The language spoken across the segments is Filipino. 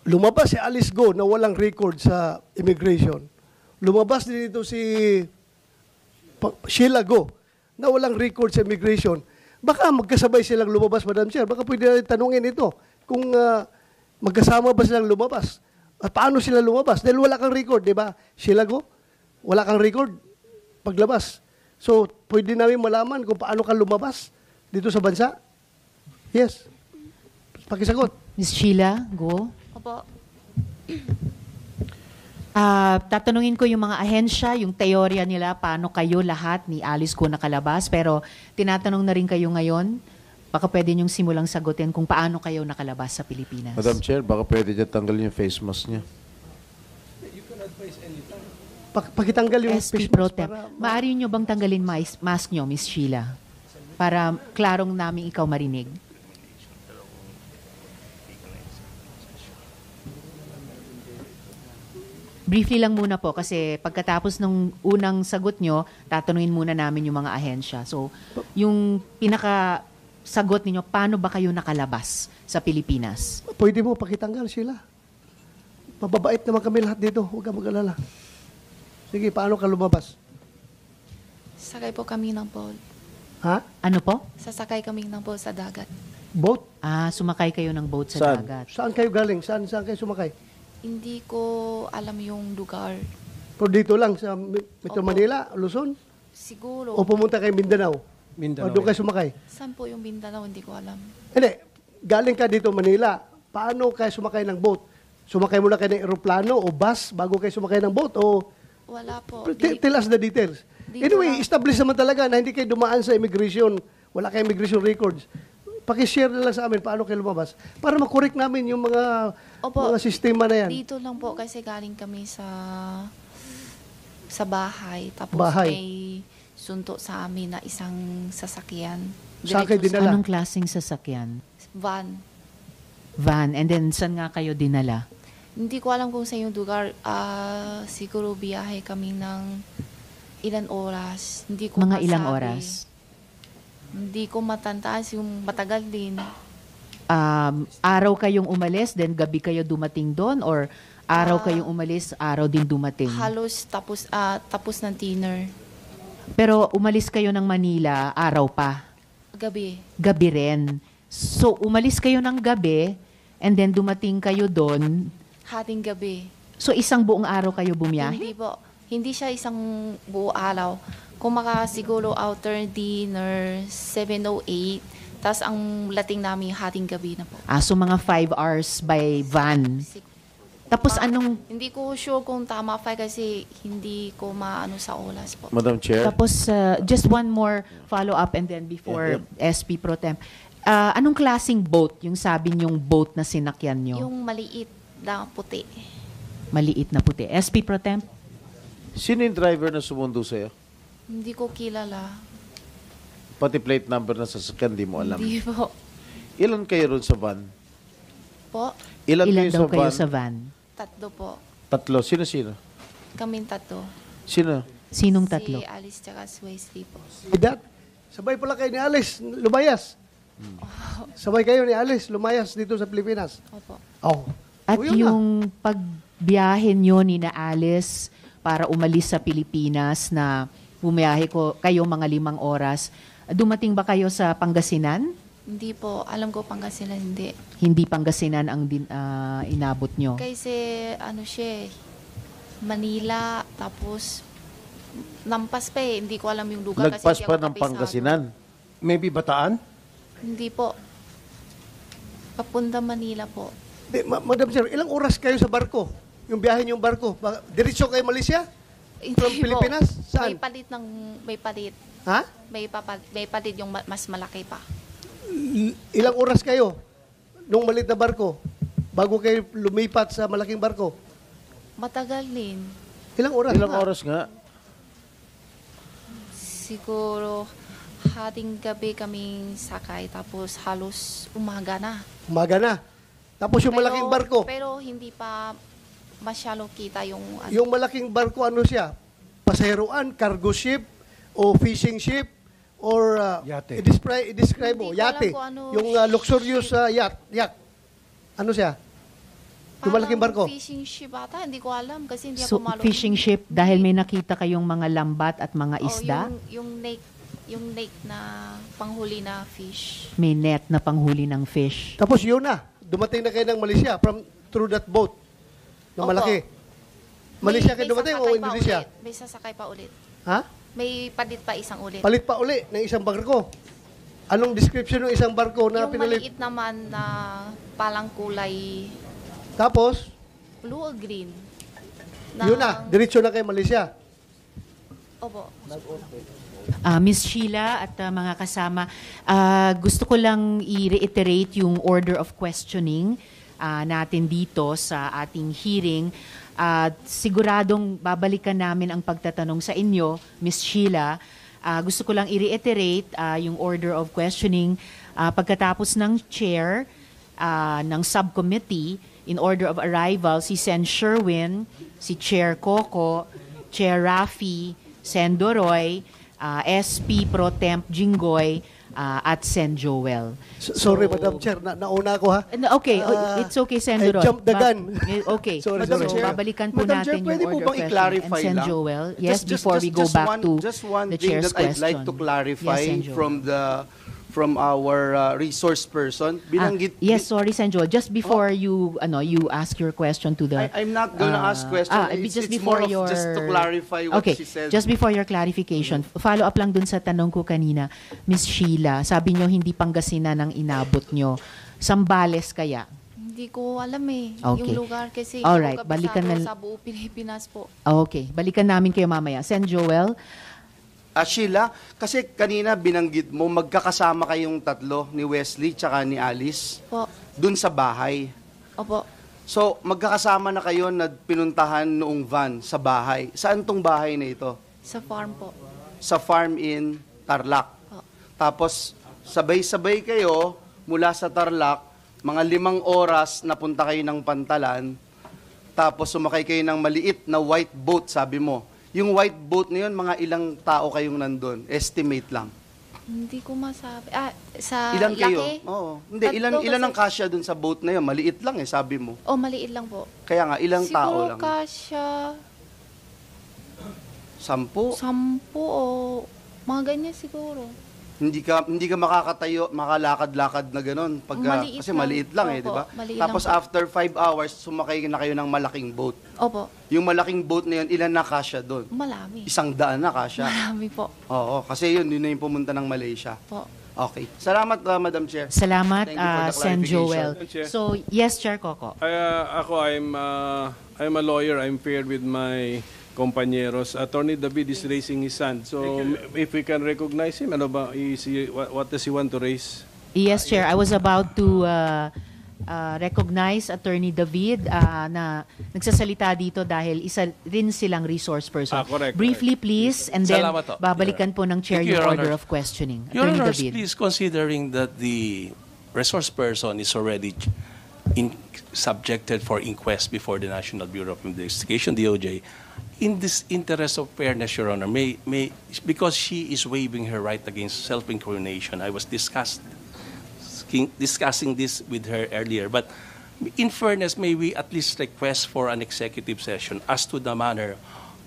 lumabas si Alice Go na walang record sa immigration. Lumabas din ito si Sheila Go na walang record sa immigration. Baka magkasabay silang lumabas, Madam Chair. Baka pwede natin tanungin ito kung magkasama ba silang lumabas. At paano sila lumabas? Dahil wala kang record, di ba? Sheila Go, wala kang record paglabas. So, pwede namin malaman kung paano ka lumabas dito sa bansa? Yes. Pakisagot. Ms. Sheila, go. Opo. Tatanungin ko yung mga ahensya, yung teorya nila, paano kayo lahat ni Alice Go nakalabas. Pero tinatanong na rin kayo ngayon, baka pwede niyong simulang sagutin kung paano kayo nakalabas sa Pilipinas. Madam Chair, baka pwede niya tanggalin yung face mask niya. Pakitanggal yung SP face Pro mask Tem. para Maaari niyo bang tanggalin mask niyo, Ms. Sheila? Para klarong namin ikaw marinig. Briefly lang muna po kasi pagkatapos ng unang sagot nyo, tatanungin muna namin yung mga ahensya. So, yung pinaka-sagot ninyo, paano ba kayo nakalabas sa Pilipinas? pwede mo pakitanggal sila. Mababait naman kami lahat dito. Huwag ka mag-alala. Sige, paano ka lumabas? Sakay po kami ng boat. Ha? Ano po? Sasakay kami ng boat sa dagat. Boat? Sumakay kayo ng boat sa Saan? dagat. Saan kayo galing? Saan kayo sumakay? Hindi ko alam yung lugar. Pero dito lang sa Metro Opo. Manila, Luzon? Siguro. O pumunta kayo Mindanao? O doon kayo sumakay? Saan po yung Mindanao? Hindi ko alam. Hindi. Galing ka dito Manila. Paano kayo sumakay ng boat? Sumakay muna kayo ng eroplano o bus bago kayo sumakay ng boat? O Wala po. tell us the details. Dito Anyway, lang. establish naman talaga na hindi kayo dumaan sa immigration. Wala kayong immigration records. Pakishare na lang sa amin paano kayo lumabas para makorek namin yung mga sistema na yan. Dito lang po kasi galing kami sa bahay. Tapos Bahay. may sunto sa amin na isang sasakyan. Saan kayo Diretso dinala? Anong klaseng sasakyan? Van. Van. And then, saan nga kayo dinala? Hindi ko alam kung sa yung lugar. Siguro biyahe kami ng ilan oras. Hindi ko Mga ilang masabi. oras? Hindi ko matantaas yung matagal din. Araw kayong umalis, then gabi kayo dumating doon? Or araw kayong umalis, araw din dumating? Halos tapos ng dinner. Pero umalis kayo ng Manila, araw pa? Gabi. Gabi rin. So, umalis kayo ng gabi, and then dumating kayo doon. Hating gabi. So, isang buong araw kayo bumiyahe? Hindi po. Hindi siya isang buo araw. Kung siguro outer dinner, 7:08. Tapos ang lating namin hating gabi na po. So mga 5 hours by van. Tapos anong... Hindi ko sure kung tama pa kasi hindi ko maano sa oras po. Madam Chair, Tapos, just one more follow-up and then before SP Pro Tem. Anong klaseng boat yung sabi niyong boat na sinakyan niyo? Yung maliit na puti. Maliit na puti. SP Pro Tem? sino yung driver na sumundo sa'yo? Hindi ko kilala. Pati plate number na sasakyan, di mo alam. Hindi po. Ilan kayo ron sa van? Po? Ilan Ilan kayo daw sa kayo van? sa van? Tatlo po. Tatlo. Sino-sino? Kaming tatlo. Sino? Sinong tatlo? Si Alice tsaka si Wesley po. Idat, sabay pala kayo ni Alice, lumayas. Sabay kayo ni Alice, lumayas dito sa Pilipinas. Opo. Oh. At O, yun na. yung pagbiyahe nyo ni na Alice para umalis sa Pilipinas na bumiyahe kayo mga 5 oras, dumating ba kayo sa Pangasinan? Hindi po. Alam ko Pangasinan hindi. Hindi Pangasinan ang inabot nyo. Kasi ano siya Manila, tapos nampas pa eh. Hindi ko alam yung lugar. Nagpas kasi hindi pa ako ng kabisado. Pangasinan. Maybe Bataan? Hindi po. Papunta Manila po. Madam Sir, ilang oras kayo sa barko? Yung biyahe niyong barko? Diretso kayo Malaysia? Hindi From po. Pilipinas? Saan? May palit. Ha? May palit yung mas malaki pa. Ilang oras kayo nung malit na barko bago kayo lumipat sa malaking barko? Matagal din. Ilang oras? Ilang oras nga? Siguro hating gabi kaming sakay tapos halos umaga na. Umaga na. Tapos yung malaking barko, Pero hindi pa masyalo kita yung ano. yung malaking barko ano siya? Pasaheroan, cargo ship, o fishing ship, or Yate. i-describe mo, Hindi ko alam yate. kung ano Yung luxurious yacht. Ano siya? Yung malaking barko. Fishing ship ata, hindi ko alam kasi hindi So, ako malo. fishing ship, dahil may nakita kayong mga lambat at mga Oh, isda, yung lake na panghuli na fish. may net na panghuli ng fish. Tapos yun na, dumating na kayo ng Malaysia through that boat na Opo. malaki. Malaysia kayo dumating o sasakay pa Indonesia? ulit. May sasakay pa ulit. Ha? May palit pa isang ulit. Palit pa uli ng isang barko. Anong description ng isang barko na Yung pinalit? maliit naman na palang kulay Tapos, blue or green. yun na, diretso na kayo Malaysia. Opo. Miss Sheila at mga kasama, gusto ko lang i-reiterate yung order of questioning natin dito sa ating hearing. Siguradong babalikan namin ang pagtatanong sa inyo, Miss Sheila. Gusto ko lang i-reiterate yung order of questioning pagkatapos ng chair ng subcommittee. In order of arrival, si Sen Sherwin, si Chair Coco, Chair Rafi, Sen Doroy, SP Pro Temp Jinggoy, at Sen Joel. Sorry, Madam Chair, nauna ako ha. Okay, it's okay, Sen I Doroy. jumped the gun. Okay, Sorry, so sorry. babalikan po Madam natin Chair, yung pwede po order of bang questioning. i-clarify And Sen lang? Joel, yes, before we go back to just one the thing chair's that I'd like to question. clarify Yes, Sen Joel. from our resource person. Binanggit Yes, sorry, Sen Joel. Just before you ask your question to the... I'm not gonna ask question. Just It's before more of your... just to clarify what Okay, she said. just before your clarification, follow up lang dun sa tanong ko kanina, Miss Sheila, sabi nyo hindi Pangasinan ang inabot nyo. Sambales kaya? Hindi ko alam eh. Okay. Yung lugar kasi Alright, yung balikan kabisado na- sa buong Pilipinas po. Okay, balikan namin kayo mamaya. Sen Joel, Sheila, kasi kanina binanggit mo, magkakasama kayong tatlo, ni Wesley tsaka ni Alice, Po. dun sa bahay. Opo. So, magkakasama na kayo na pinuntahan noong van sa bahay. Saan tong bahay na ito? Sa farm po. Sa farm in Tarlac. Po. Tapos, sabay-sabay kayo mula sa Tarlac, mga 5 oras napunta kayo ng Pantalan, tapos sumakay kayo ng maliit na white boat, sabi mo. Yung white boat na yun, mga ilang tao kayong nandun? Estimate lang. Hindi ko masabi. Sa Ilan laki? kayo? Oo. Hindi, Tatlo ilan ang kasi- kasya dun sa boat na yun? Maliit lang maliit mo. Oh, maliit lang po. Kaya nga, ilang tao Siguro lang? kasya 10? 10 o mga ganyan siguro. Hindi ka makakatayo, makalakad-lakad na gano'n Maliit kasi lang. maliit lang Opo, di ba? maliit Tapos lang po. after 5 hours, sumakay na kayo ng malaking boat. Opo. Yung malaking boat na yun, ilan na kasya doon? Malami. 100 na kasya. Malami po. Oo, kasi yun na yung pumunta ng Malaysia. Po. Okay. Salamat, Madam Chair. salamat, Thank you for the Sen clarification. Joel. Chair. So, yes, Chair Coco. I'm a lawyer. I'm paired with my compañeros. Attorney David is raising his hand. So if we can recognize him, ano ba? What does he want to raise? Yes, Chair. I was about to recognize Attorney David na nagsasalita dito dahil isa rin silang resource person. Correct, Briefly, please, and then Salamat po. babalikan po ng Chair Thank you, yung Your order Honor. of questioning. Your Attorney Honor, David. please, considering that the resource person is already subjected for inquest before the National Bureau of Investigation, DOJ, in this interest of fairness, Your Honor, because she is waiving her right against self-incrimination, I was discussing this with her earlier, but in fairness, may we at least request for an executive session as to the manner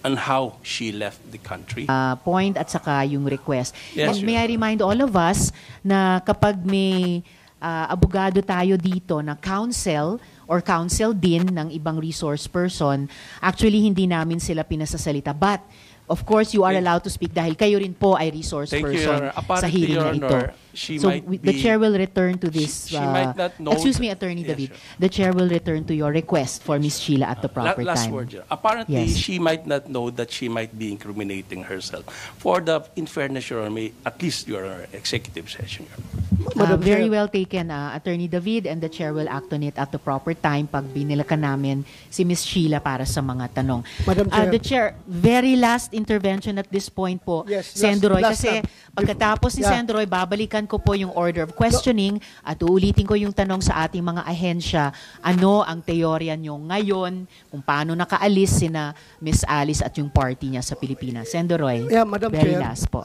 on how she left the country? Point at saka yung request. Yes, And may Your I remind all of us na kapag may abogado tayo dito na counsel or counsel din ng ibang resource person, actually hindi namin sila pinasasalita. But, of course, you are allowed to speak dahil kayo rin po ay resource Thank you, person Your Honor. sa Apparently, hearing Your na ito. Honor, she So, might the be- chair will return to this. She might not know excuse me, Attorney Yes, David. sure. The chair will return to your request for Miss Sheila at the proper Last time. word, Your Honor. Apparently, Yes. she might not know that she might be incriminating herself. For the, in fairness, Your Honor, at least Your Honor, executive session, Your Honor. Madam Very Chair. well taken, Attorney David, and the chair will act on it at the proper time pag binilakan namin si Miss Sheila para sa mga tanong. Madam Chair. The chair, very last intervention at this point po, Yes, Sendroy, last kasi time. pagkatapos ni Yeah. Sendroy, babalikan ko po yung order of questioning at uulitin ko yung tanong sa ating mga ahensya, ano ang teorya nyo ngayon, kung paano nakaalis sina Miss Alice at yung party niya sa Pilipinas. Sendroy, Yeah, Madam very Chair, last po.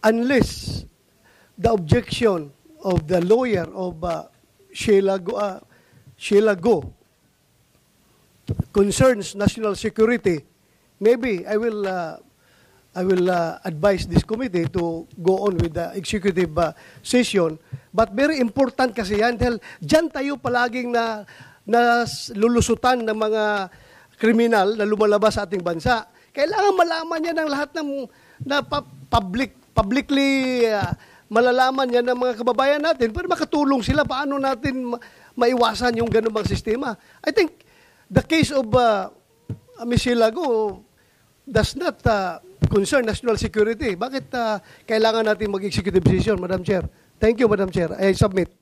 Unless the objection of the lawyer of Sheila Go concerns national security, maybe I will advise this committee to go on with the executive session. But very important kasi yan dahil dyan tayo palaging na lulusutan ng mga kriminal na lumalabas sa ating bansa. Kailangan malaman niya ng lahat ng publicly malalaman niya ng mga kababayan natin para makatulong sila paano natin maiwasan yung ganung bang sistema. I think the case of Ms. Hilago does not concern national security. Bakit kailangan natin mag-executive decision, Madam Chair? Thank you, Madam Chair. I submit.